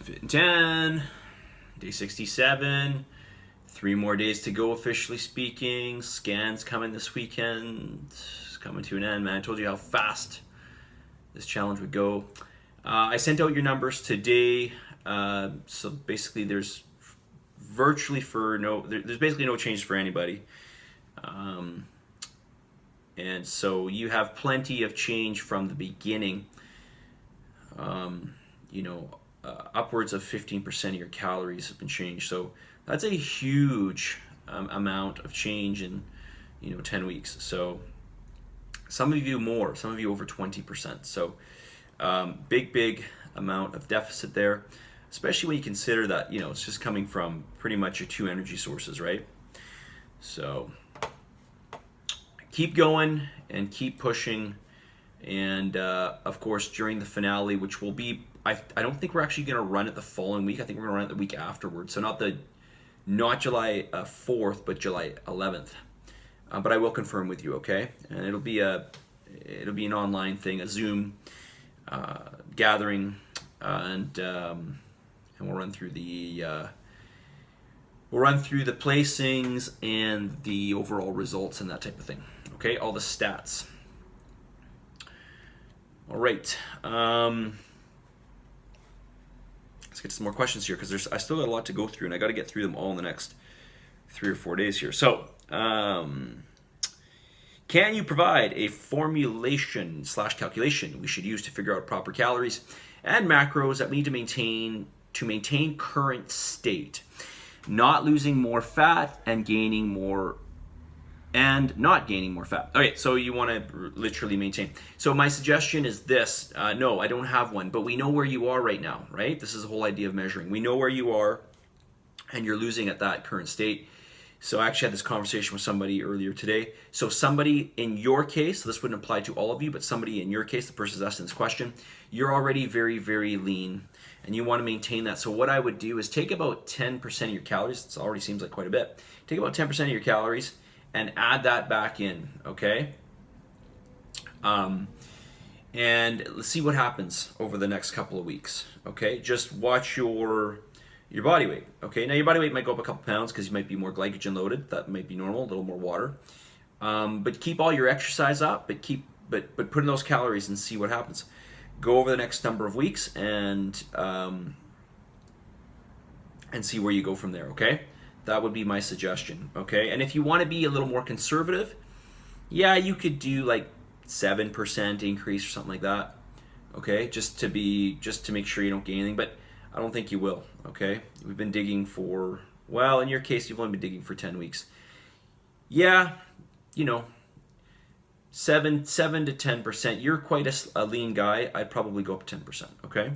Fitin10, day 67, 3 more days to go officially speaking. Scans coming this weekend. It's coming to an end, man. I told you how fast this challenge would go. I sent out your numbers today. So basically there's there's basically no change for anybody. And so you have plenty of change from the beginning. Upwards of 15% of your calories have been changed. So that's a huge amount of change in 10 weeks. So some of you more, some of you over 20%. So big amount of deficit there, especially when you consider that it's just coming from pretty much your 2 energy sources, right? So keep going and keep pushing. And of course, during the finale, which will be, I don't think we're actually going to run it the following week. I think we're going to run it the week afterwards. So not July 4th, but July 11th. But I will confirm with you, okay? And it'll be an online thing, a Zoom gathering, and we'll run through the placings and the overall results and that type of thing. Okay, all the stats. All right. Let's get some more questions here because I still got a lot to go through, and I got to get through them all in the next 3 or 4 days here. So, can you provide a formulation/calculation we should use to figure out proper calories and macros that we need to maintain current state, not losing more fat and not gaining more fat? Okay, so you want to literally maintain. So my suggestion is this. No, I don't have one, but we know where you are right now, right? This is the whole idea of measuring. We know where you are, and you're losing at that current state. So I actually had this conversation with somebody earlier today. So somebody in your case, so this wouldn't apply to all of you, but somebody in your case, the person is asking this question, you're already very, very lean, and you want to maintain that. So what I would do is take about 10% of your calories. This already seems like quite a bit. Take about 10% of your calories and add that back in, okay? And let's see what happens over the next couple of weeks, okay? Just watch your body weight, okay? Now your body weight might go up a couple pounds because you might be more glycogen loaded. That might be normal, a little more water. But keep all your exercise up, but put in those calories and see what happens. Go over the next number of weeks and see where you go from there, okay? That would be my suggestion, okay? And if you want to be a little more conservative, yeah, you could do like 7% increase or something like that, okay? Just to make sure you don't gain anything, but I don't think you will, okay? We've been digging for, well, in your case, you've only been digging for 10 weeks. Yeah, 7 to 10%. You're quite a lean guy. I'd probably go up 10%, okay?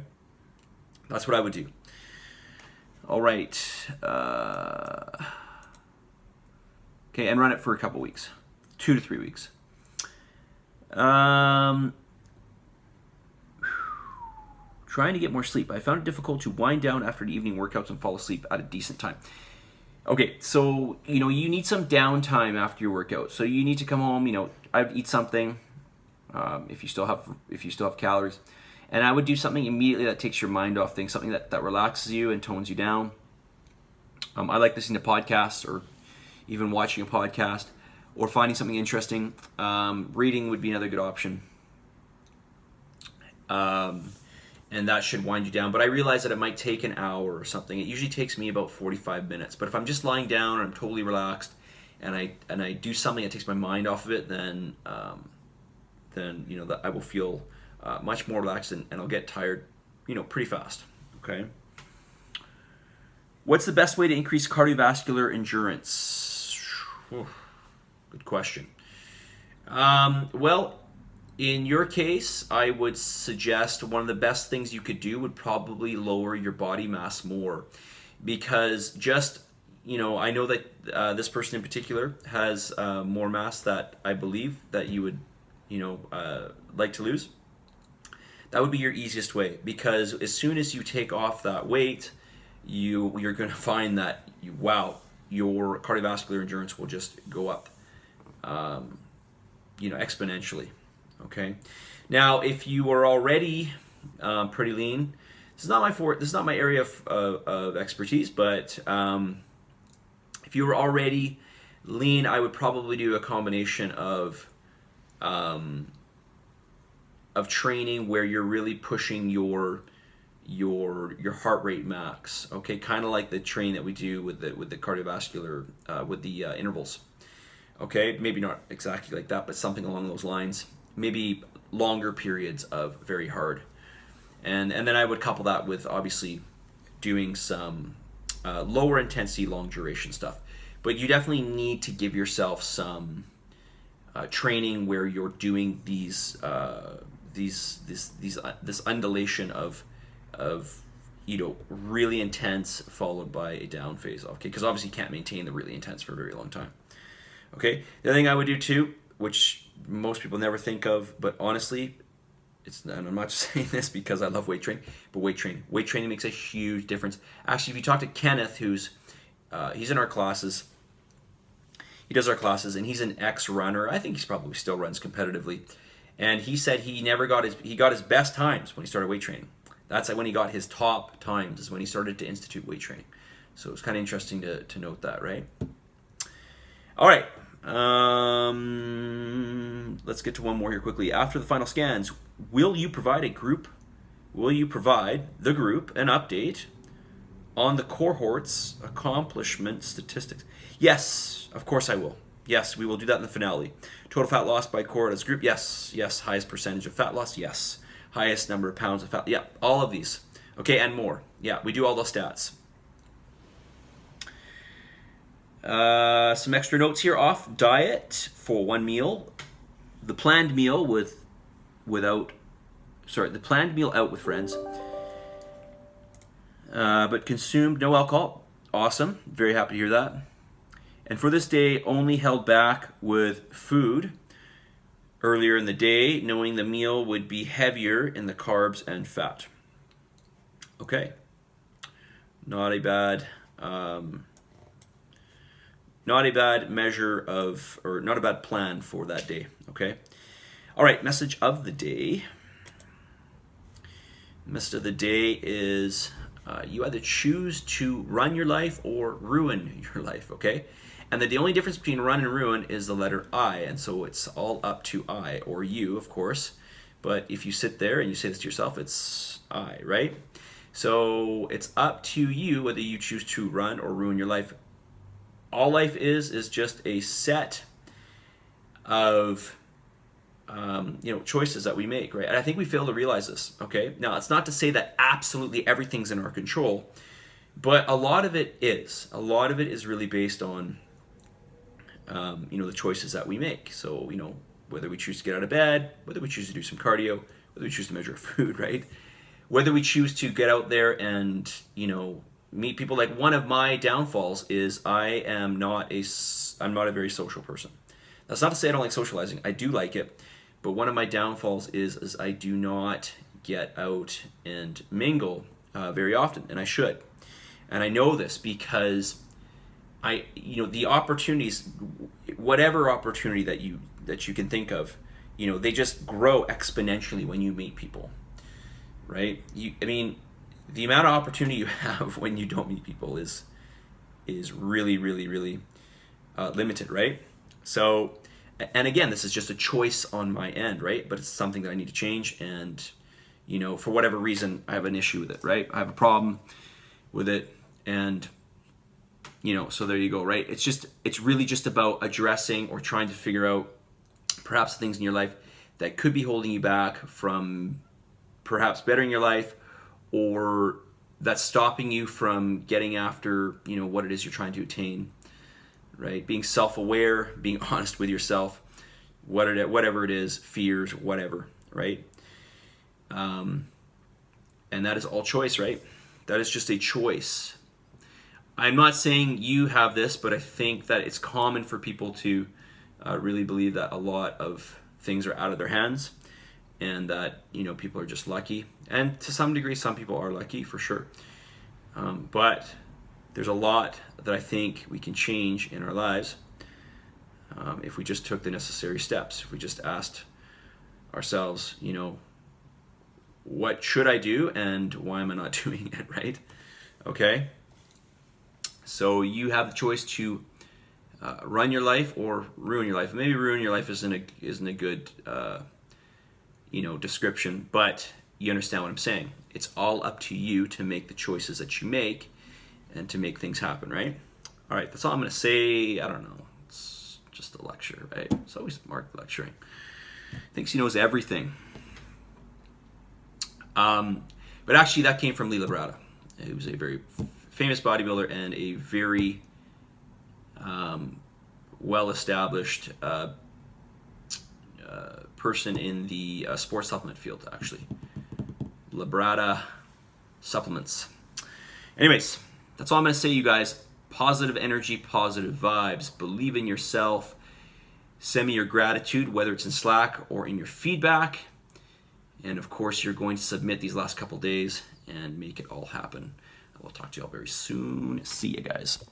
That's what I would do. All right. Okay, and run it for a couple weeks, 2 to 3 weeks. Trying to get more sleep. I found it difficult to wind down after the evening workouts and fall asleep at a decent time. Okay, so you need some downtime after your workout. So you need to come home. I'd eat something if you still have calories. And I would do something immediately that takes your mind off things, something that relaxes you and tones you down. I like listening to podcasts or even watching a podcast or finding something interesting. Reading would be another good option. And that should wind you down. But I realize that it might take an hour or something. It usually takes me about 45 minutes. But if I'm just lying down and I'm totally relaxed and I do something that takes my mind off of it, then that I will feel much more relaxed and I'll get tired, pretty fast, okay? What's the best way to increase cardiovascular endurance? Good question. Well, in your case, I would suggest one of the best things you could do would probably lower your body mass more, because I know that this person in particular has more mass that I believe that you would, like to lose. That would be your easiest way, because as soon as you take off that weight, you're going to find that your cardiovascular endurance will just go up, exponentially. Okay. Now, if you are already pretty lean, this is not my area of expertise, but if you were already lean, I would probably do a combination of training where you're really pushing your heart rate max. Okay, kind of like the training that we do with the cardiovascular with the intervals. Okay, maybe not exactly like that, but something along those lines. Maybe longer periods of very hard, and then I would couple that with obviously doing some lower intensity, long duration stuff. But you definitely need to give yourself some training where you're doing this undulation of really intense followed by a down phase. Okay, because obviously you can't maintain the really intense for a very long time. Okay, the other thing I would do too, which most people never think of, but honestly, and I'm not just saying this because I love weight training, but weight training makes a huge difference. Actually, if you talk to Kenneth, he's in our classes, he does our classes, and he's an ex-runner. I think he's probably still runs competitively, and he said he got his best times when he started weight training. That's when he got his top times, is when he started to institute weight training. So it's kind of interesting to note that, right? All right. Let's get to one more here quickly. After the final scans, will you provide the group an update on the cohort's accomplishment statistics? Yes, of course I will. Yes, we will do that in the finale. Total fat loss by cohort as a group? Yes. Highest percentage of fat loss? Yes. Highest number of pounds of fat? Yeah, all of these. Okay, and more. Yeah, we do all those stats. Some extra notes here. Off diet for one meal. The planned meal out with friends. But consumed no alcohol. Awesome. Very happy to hear that. And for this day, only held back with food earlier in the day, knowing the meal would be heavier in the carbs and fat. Okay. Not a bad measure of, or not a bad plan for that day. Okay. All right. Message of the day. Message of the day is you either choose to run your life or ruin your life. Okay. And the only difference between run and ruin is the letter I, and so it's all up to I, or you, of course. But if you sit there and you say this to yourself, it's I, right? So it's up to you whether you choose to run or ruin your life. All life is just a set of choices that we make, right? And I think we fail to realize this. Okay, now it's not to say that absolutely everything's in our control, but a lot of it is. A lot of it is really based on the choices that we make. So whether we choose to get out of bed, whether we choose to do some cardio, whether we choose to measure food, right? Whether we choose to get out there and meet people. Like, one of my downfalls is I'm not a very social person. That's not to say I don't like socializing. I do like it, but one of my downfalls is I do not get out and mingle very often, and I should. And I know this because the opportunities, whatever opportunity that you can think of, they just grow exponentially when you meet people, right? The amount of opportunity you have when you don't meet people is really, really, really limited, right? So, and again, this is just a choice on my end, right? But it's something that I need to change, and for whatever reason, I have an issue with it, right? I have a problem with it, and so there you go, right? It's really just about addressing or trying to figure out perhaps things in your life that could be holding you back from perhaps bettering your life, or that's stopping you from getting after, what it is you're trying to attain, right? Being self-aware, being honest with yourself, whatever it is, fears, whatever, right? And that is all choice, right? That is just a choice. I'm not saying you have this, but I think that it's common for people to really believe that a lot of things are out of their hands, and that people are just lucky. And to some degree, some people are lucky for sure. But there's a lot that I think we can change in our lives if we just took the necessary steps. If we just asked ourselves, what should I do and why am I not doing it, right? Okay. So you have the choice to run your life or ruin your life. Maybe ruin your life isn't a good description, but you understand what I'm saying. It's all up to you to make the choices that you make and to make things happen, right? All right, that's all I'm going to say. I don't know. It's just a lecture, right? It's always Mark lecturing. Thinks he knows everything. But actually, that came from Lee Labrada. He was a very famous bodybuilder and a very well-established person in the sports supplement field, actually. Labrada supplements. Anyways, that's all I'm going to say, you guys. Positive energy, positive vibes. Believe in yourself. Send me your gratitude, whether it's in Slack or in your feedback. And of course, you're going to submit these last couple days and make it all happen. I will talk to you all very soon. See you guys.